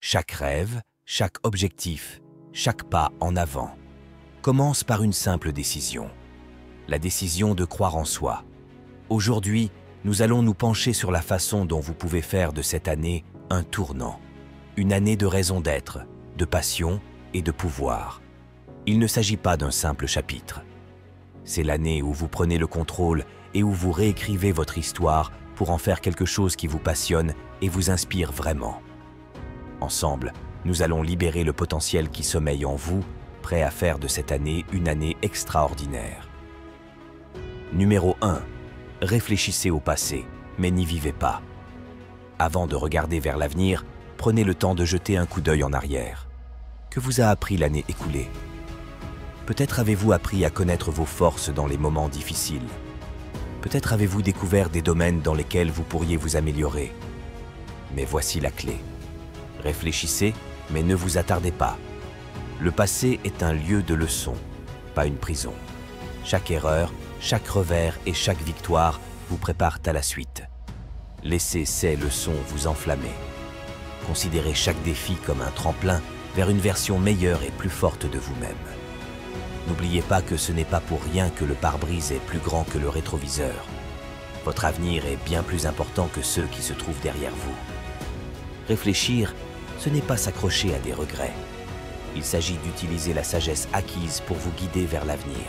Chaque rêve, chaque objectif, chaque pas en avant commence par une simple décision. La décision de croire en soi. Aujourd'hui, nous allons nous pencher sur la façon dont vous pouvez faire de cette année un tournant. Une année de raison d'être, de passion et de pouvoir. Il ne s'agit pas d'un simple chapitre. C'est l'année où vous prenez le contrôle et où vous réécrivez votre histoire pour en faire quelque chose qui vous passionne et vous inspire vraiment. Ensemble, nous allons libérer le potentiel qui sommeille en vous, prêt à faire de cette année une année extraordinaire. Numéro 1. Réfléchissez au passé, mais n'y vivez pas. Avant de regarder vers l'avenir, prenez le temps de jeter un coup d'œil en arrière. Que vous a appris l'année écoulée? Peut-être avez-vous appris à connaître vos forces dans les moments difficiles. Peut-être avez-vous découvert des domaines dans lesquels vous pourriez vous améliorer. Mais voici la clé. Réfléchissez, mais ne vous attardez pas. Le passé est un lieu de leçon, pas une prison. Chaque erreur, chaque revers et chaque victoire vous préparent à la suite. Laissez ces leçons vous enflammer. Considérez chaque défi comme un tremplin vers une version meilleure et plus forte de vous-même. N'oubliez pas que ce n'est pas pour rien que le pare-brise est plus grand que le rétroviseur. Votre avenir est bien plus important que ceux qui se trouvent derrière vous. Réfléchir, ce n'est pas s'accrocher à des regrets. Il s'agit d'utiliser la sagesse acquise pour vous guider vers l'avenir.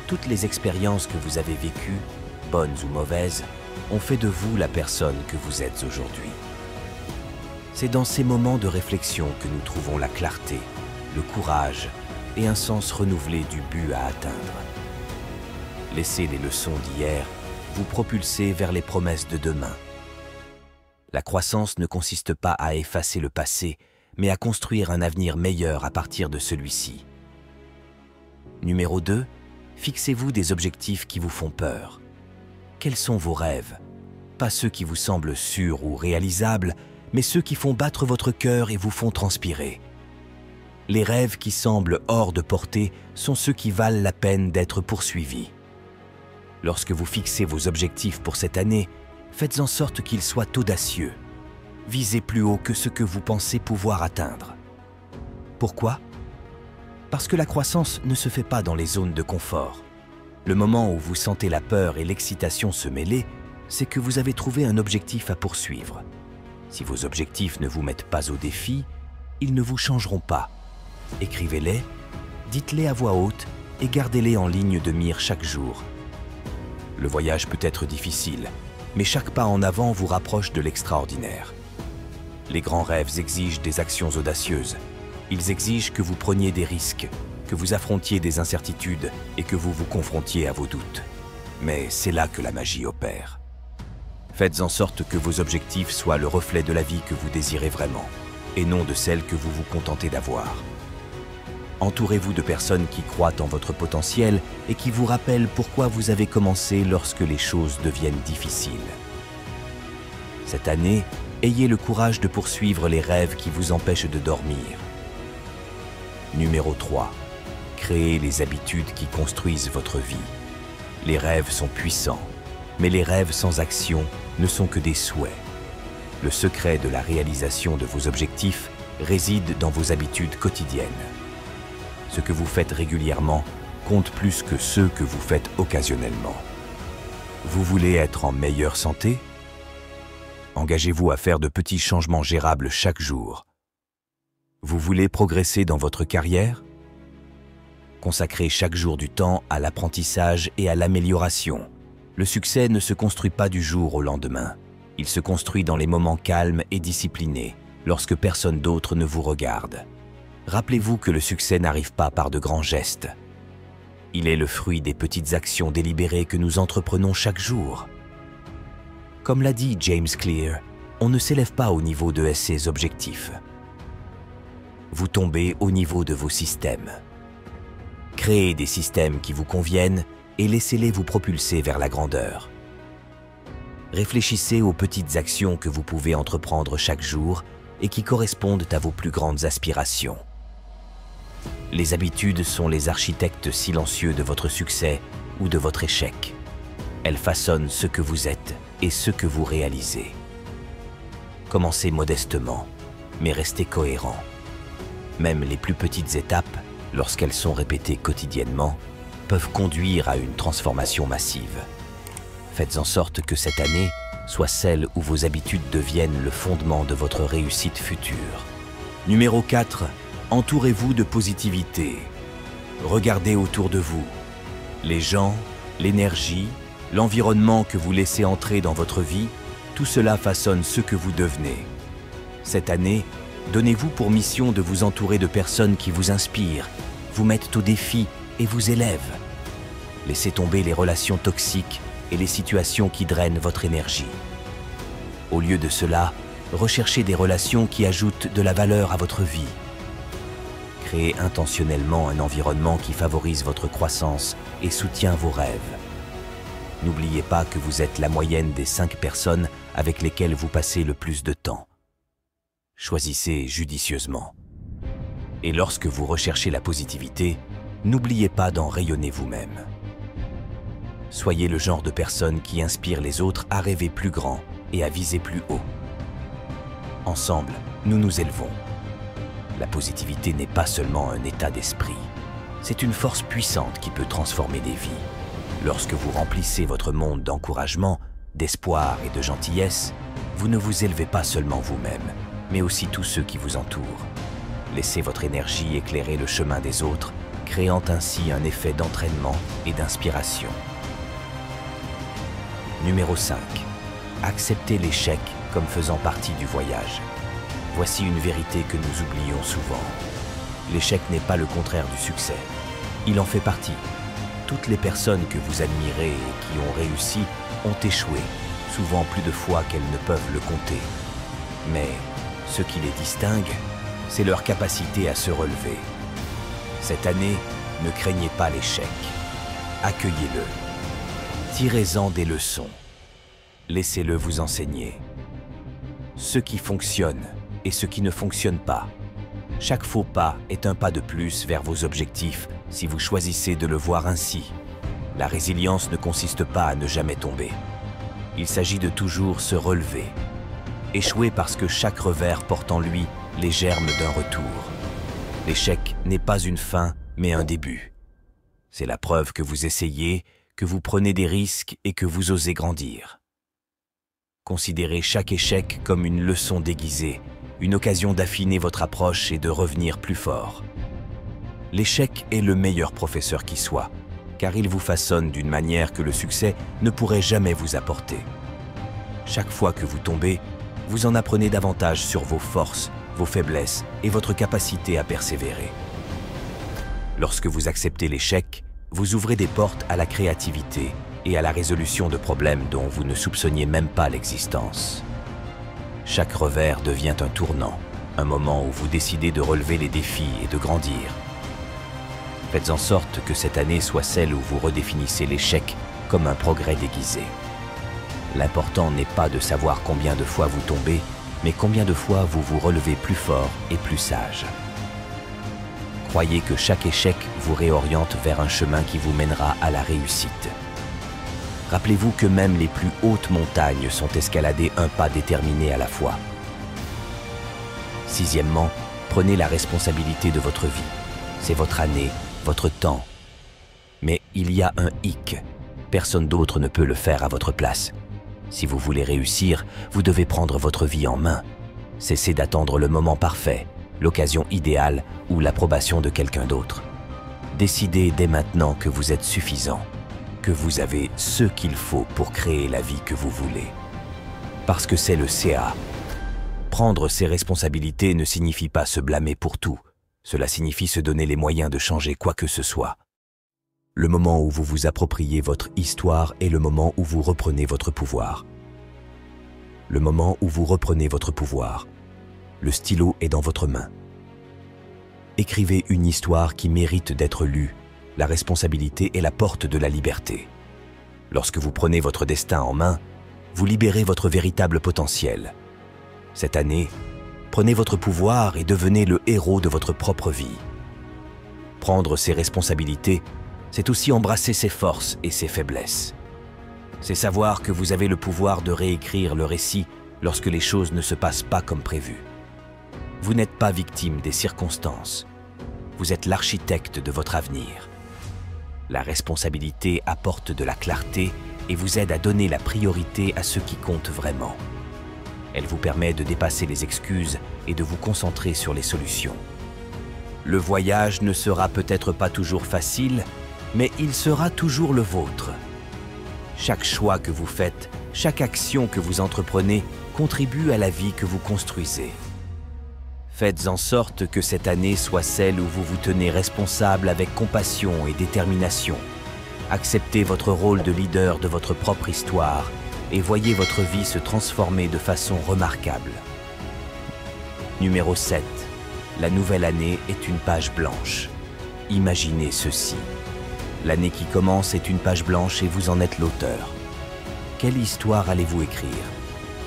Toutes les expériences que vous avez vécues, bonnes ou mauvaises, ont fait de vous la personne que vous êtes aujourd'hui. C'est dans ces moments de réflexion que nous trouvons la clarté, le courage et un sens renouvelé du but à atteindre. Laissez les leçons d'hier vous propulser vers les promesses de demain. La croissance ne consiste pas à effacer le passé, mais à construire un avenir meilleur à partir de celui-ci. Numéro 2. Fixez-vous des objectifs qui vous font peur. Quels sont vos rêves? Pas ceux qui vous semblent sûrs ou réalisables, mais ceux qui font battre votre cœur et vous font transpirer. Les rêves qui semblent hors de portée sont ceux qui valent la peine d'être poursuivis. Lorsque vous fixez vos objectifs pour cette année, faites en sorte qu'ils soient audacieux. Visez plus haut que ce que vous pensez pouvoir atteindre. Pourquoi? Parce que la croissance ne se fait pas dans les zones de confort. Le moment où vous sentez la peur et l'excitation se mêler, c'est que vous avez trouvé un objectif à poursuivre. Si vos objectifs ne vous mettent pas au défi, ils ne vous changeront pas. Écrivez-les, dites-les à voix haute et gardez-les en ligne de mire chaque jour. Le voyage peut être difficile, mais chaque pas en avant vous rapproche de l'extraordinaire. Les grands rêves exigent des actions audacieuses. Ils exigent que vous preniez des risques, que vous affrontiez des incertitudes et que vous vous confrontiez à vos doutes. Mais c'est là que la magie opère. Faites en sorte que vos objectifs soient le reflet de la vie que vous désirez vraiment, et non de celle que vous vous contentez d'avoir. Entourez-vous de personnes qui croient en votre potentiel et qui vous rappellent pourquoi vous avez commencé lorsque les choses deviennent difficiles. Cette année, ayez le courage de poursuivre les rêves qui vous empêchent de dormir. Numéro 3. Créez les habitudes qui construisent votre vie. Les rêves sont puissants, mais les rêves sans action ne sont que des souhaits. Le secret de la réalisation de vos objectifs réside dans vos habitudes quotidiennes. Ce que vous faites régulièrement compte plus que ceux que vous faites occasionnellement. Vous voulez être en meilleure santé? Engagez-vous à faire de petits changements gérables chaque jour. Vous voulez progresser dans votre carrière? Consacrez chaque jour du temps à l'apprentissage et à l'amélioration. Le succès ne se construit pas du jour au lendemain. Il se construit dans les moments calmes et disciplinés, lorsque personne d'autre ne vous regarde. Rappelez-vous que le succès n'arrive pas par de grands gestes. Il est le fruit des petites actions délibérées que nous entreprenons chaque jour. Comme l'a dit James Clear, on ne s'élève pas au niveau de ses objectifs. Vous tombez au niveau de vos systèmes. Créez des systèmes qui vous conviennent et laissez-les vous propulser vers la grandeur. Réfléchissez aux petites actions que vous pouvez entreprendre chaque jour et qui correspondent à vos plus grandes aspirations. Les habitudes sont les architectes silencieux de votre succès ou de votre échec. Elles façonnent ce que vous êtes et ce que vous réalisez. Commencez modestement. mais restez cohérent. Même les plus petites étapes, lorsqu'elles sont répétées quotidiennement, peuvent conduire à une transformation massive. Faites en sorte que cette année soit celle où vos habitudes deviennent le fondement de votre réussite future. Numéro 4. Entourez-vous de positivité. Regardez autour de vous. Les gens, l'énergie, l'environnement que vous laissez entrer dans votre vie, tout cela façonne ce que vous devenez. Cette année, donnez-vous pour mission de vous entourer de personnes qui vous inspirent, vous mettent au défi et vous élèvent. Laissez tomber les relations toxiques et les situations qui drainent votre énergie. Au lieu de cela, recherchez des relations qui ajoutent de la valeur à votre vie. Créez intentionnellement un environnement qui favorise votre croissance et soutient vos rêves. N'oubliez pas que vous êtes la moyenne des 5 personnes avec lesquelles vous passez le plus de temps. Choisissez judicieusement. Et lorsque vous recherchez la positivité, n'oubliez pas d'en rayonner vous-même. Soyez le genre de personne qui inspire les autres à rêver plus grand et à viser plus haut. Ensemble, nous nous élevons. La positivité n'est pas seulement un état d'esprit, c'est une force puissante qui peut transformer des vies. Lorsque vous remplissez votre monde d'encouragement, d'espoir et de gentillesse, vous ne vous élevez pas seulement vous-même, mais aussi tous ceux qui vous entourent. Laissez votre énergie éclairer le chemin des autres, créant ainsi un effet d'entraînement et d'inspiration. Numéro 5. Acceptez l'échec comme faisant partie du voyage. Voici une vérité que nous oublions souvent. L'échec n'est pas le contraire du succès. Il en fait partie. Toutes les personnes que vous admirez et qui ont réussi ont échoué, souvent plus de fois qu'elles ne peuvent le compter. Mais ce qui les distingue, c'est leur capacité à se relever. Cette année, ne craignez pas l'échec. Accueillez-le. Tirez-en des leçons. Laissez-le vous enseigner. Ce qui fonctionne et ce qui ne fonctionne pas. Chaque faux pas est un pas de plus vers vos objectifs si vous choisissez de le voir ainsi. La résilience ne consiste pas à ne jamais tomber. Il s'agit de toujours se relever. Échouer parce que chaque revers porte en lui les germes d'un retour. L'échec n'est pas une fin, mais un début. C'est la preuve que vous essayez, que vous prenez des risques et que vous osez grandir. Considérez chaque échec comme une leçon déguisée, une occasion d'affiner votre approche et de revenir plus fort. L'échec est le meilleur professeur qui soit, car il vous façonne d'une manière que le succès ne pourrait jamais vous apporter. Chaque fois que vous tombez, vous en apprenez davantage sur vos forces, vos faiblesses et votre capacité à persévérer. Lorsque vous acceptez l'échec, vous ouvrez des portes à la créativité et à la résolution de problèmes dont vous ne soupçonniez même pas l'existence. Chaque revers devient un tournant, un moment où vous décidez de relever les défis et de grandir. Faites en sorte que cette année soit celle où vous redéfinissez l'échec comme un progrès déguisé. L'important n'est pas de savoir combien de fois vous tombez, mais combien de fois vous vous relevez plus fort et plus sage. Croyez que chaque échec vous réoriente vers un chemin qui vous mènera à la réussite. Rappelez-vous que même les plus hautes montagnes sont escaladées un pas déterminé à la fois. Sixièmement, prenez la responsabilité de votre vie. C'est votre année, votre temps. Mais il y a un hic. Personne d'autre ne peut le faire à votre place. Si vous voulez réussir, vous devez prendre votre vie en main. Cessez d'attendre le moment parfait, l'occasion idéale ou l'approbation de quelqu'un d'autre. Décidez dès maintenant que vous êtes suffisant, que vous avez ce qu'il faut pour créer la vie que vous voulez. Parce que c'est le CA. Prendre ses responsabilités ne signifie pas se blâmer pour tout. Cela signifie se donner les moyens de changer quoi que ce soit. Le moment où vous vous appropriez votre histoire est le moment où vous reprenez votre pouvoir. Le moment où vous reprenez votre pouvoir. Le stylo est dans votre main. Écrivez une histoire qui mérite d'être lue. La responsabilité est la porte de la liberté. Lorsque vous prenez votre destin en main, vous libérez votre véritable potentiel. Cette année, prenez votre pouvoir et devenez le héros de votre propre vie. Prendre ses responsabilités, c'est aussi embrasser ses forces et ses faiblesses. C'est savoir que vous avez le pouvoir de réécrire le récit lorsque les choses ne se passent pas comme prévu. Vous n'êtes pas victime des circonstances. Vous êtes l'architecte de votre avenir. La responsabilité apporte de la clarté et vous aide à donner la priorité à ce qui compte vraiment. Elle vous permet de dépasser les excuses et de vous concentrer sur les solutions. Le voyage ne sera peut-être pas toujours facile, mais il sera toujours le vôtre. Chaque choix que vous faites, chaque action que vous entreprenez contribue à la vie que vous construisez. Faites en sorte que cette année soit celle où vous vous tenez responsable avec compassion et détermination. Acceptez votre rôle de leader de votre propre histoire et voyez votre vie se transformer de façon remarquable. Numéro 7. La nouvelle année est une page blanche. Imaginez ceci. L'année qui commence est une page blanche et vous en êtes l'auteur. Quelle histoire allez-vous écrire?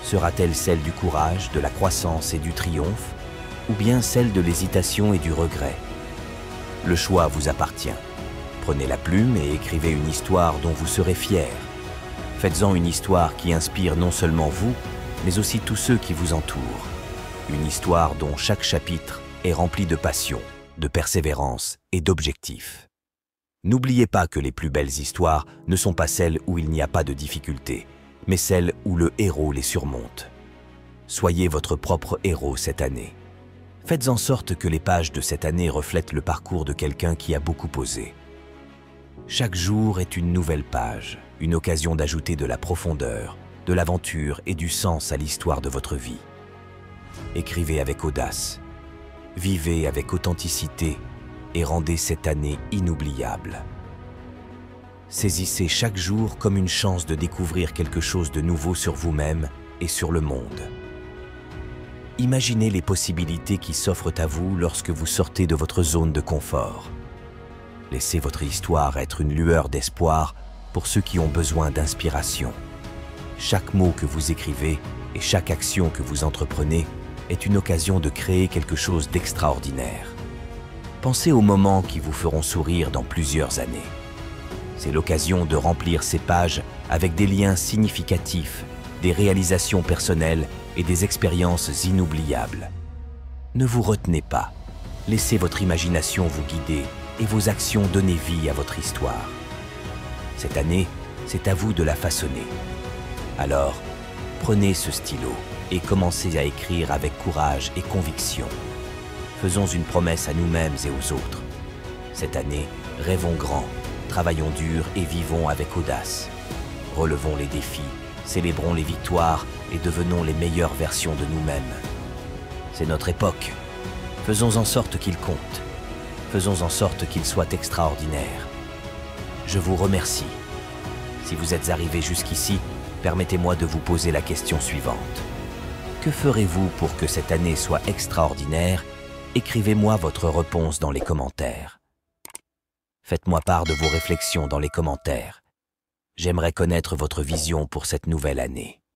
Sera-t-elle celle du courage, de la croissance et du triomphe, ou bien celle de l'hésitation et du regret? Le choix vous appartient. Prenez la plume et écrivez une histoire dont vous serez fier. Faites-en une histoire qui inspire non seulement vous, mais aussi tous ceux qui vous entourent. Une histoire dont chaque chapitre est rempli de passion, de persévérance et d'objectifs. N'oubliez pas que les plus belles histoires ne sont pas celles où il n'y a pas de difficultés, mais celles où le héros les surmonte. Soyez votre propre héros cette année. Faites en sorte que les pages de cette année reflètent le parcours de quelqu'un qui a beaucoup osé. Chaque jour est une nouvelle page, une occasion d'ajouter de la profondeur, de l'aventure et du sens à l'histoire de votre vie. Écrivez avec audace, vivez avec authenticité et rendez cette année inoubliable. Saisissez chaque jour comme une chance de découvrir quelque chose de nouveau sur vous-même et sur le monde. Imaginez les possibilités qui s'offrent à vous lorsque vous sortez de votre zone de confort. Laissez votre histoire être une lueur d'espoir pour ceux qui ont besoin d'inspiration. Chaque mot que vous écrivez et chaque action que vous entreprenez est une occasion de créer quelque chose d'extraordinaire. Pensez aux moments qui vous feront sourire dans plusieurs années. C'est l'occasion de remplir ces pages avec des liens significatifs, des réalisations personnelles et des expériences inoubliables. Ne vous retenez pas. Laissez votre imagination vous guider et vos actions donner vie à votre histoire. Cette année, c'est à vous de la façonner. Alors, prenez ce stylo et commencez à écrire avec courage et conviction. Faisons une promesse à nous-mêmes et aux autres. Cette année, rêvons grand, travaillons dur et vivons avec audace. Relevons les défis, célébrons les victoires et devenons les meilleures versions de nous-mêmes. C'est notre époque. Faisons en sorte qu'il compte. Faisons en sorte qu'il soit extraordinaire. Je vous remercie. Si vous êtes arrivé jusqu'ici, permettez-moi de vous poser la question suivante. Que ferez-vous pour que cette année soit extraordinaire? Écrivez-moi votre réponse dans les commentaires. Faites-moi part de vos réflexions dans les commentaires. J'aimerais connaître votre vision pour cette nouvelle année.